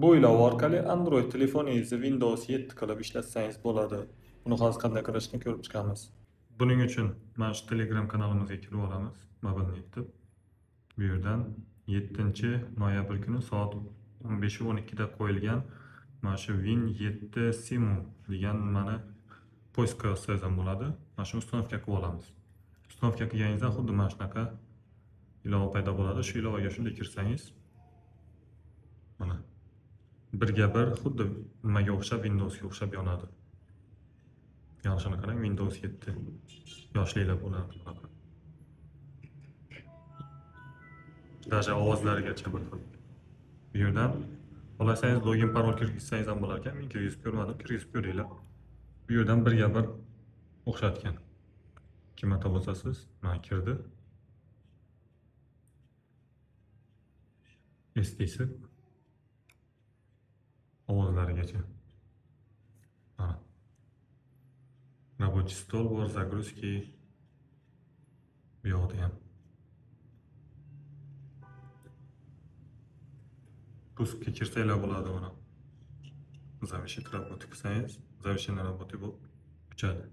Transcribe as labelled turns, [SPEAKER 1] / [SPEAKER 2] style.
[SPEAKER 1] Bu ilova orqali Android telefoningizni Windows 7 qilib ishlatsangiz bo'ladi. Buni hozir qanday qilishni ko'rib chiqamiz. Buning uchun mana shu Telegram kanalimizga kirib olamiz. Mobilni yetib. Bu yerdan 7-noyabr kuni soat 15:12 da qo'yilgan mana shu Win7 Simu degan nimani poiskga yozsangiz ham bo'ladi. Mana shuni ustanovka qilib olamiz. Ustanovka qilganingizda xuddi mana shunaqa ilova paydo bo'ladi. Shu ilovaga shunday kirsangiz mana birga bir xuddi nimaga o'xshab Windowsga o'xshab yonadi. Yonishini qarang, Windows 7 yoshliklar bo'ladi bunaqa. Даже ovozlarigacha bir xil. Bu yerdan xohlasangiz login parol kirgizsangiz ham bo'lar ekan. Men kirgizib ko'rmadim, kirgizib ko'ringlar. Bu yerdan birga bir o'xshatgan. Ikki marta bosasiz, mana kirdi. Eslaysiz. Ovozlarigacha. Mana. Рабочий стол bor, загрузки. Bu yoqda ham. Пускай kirsanglar bo'ladi uni. Zavishi работы qilsangiz, zavishi работы bo'lib o'chadi.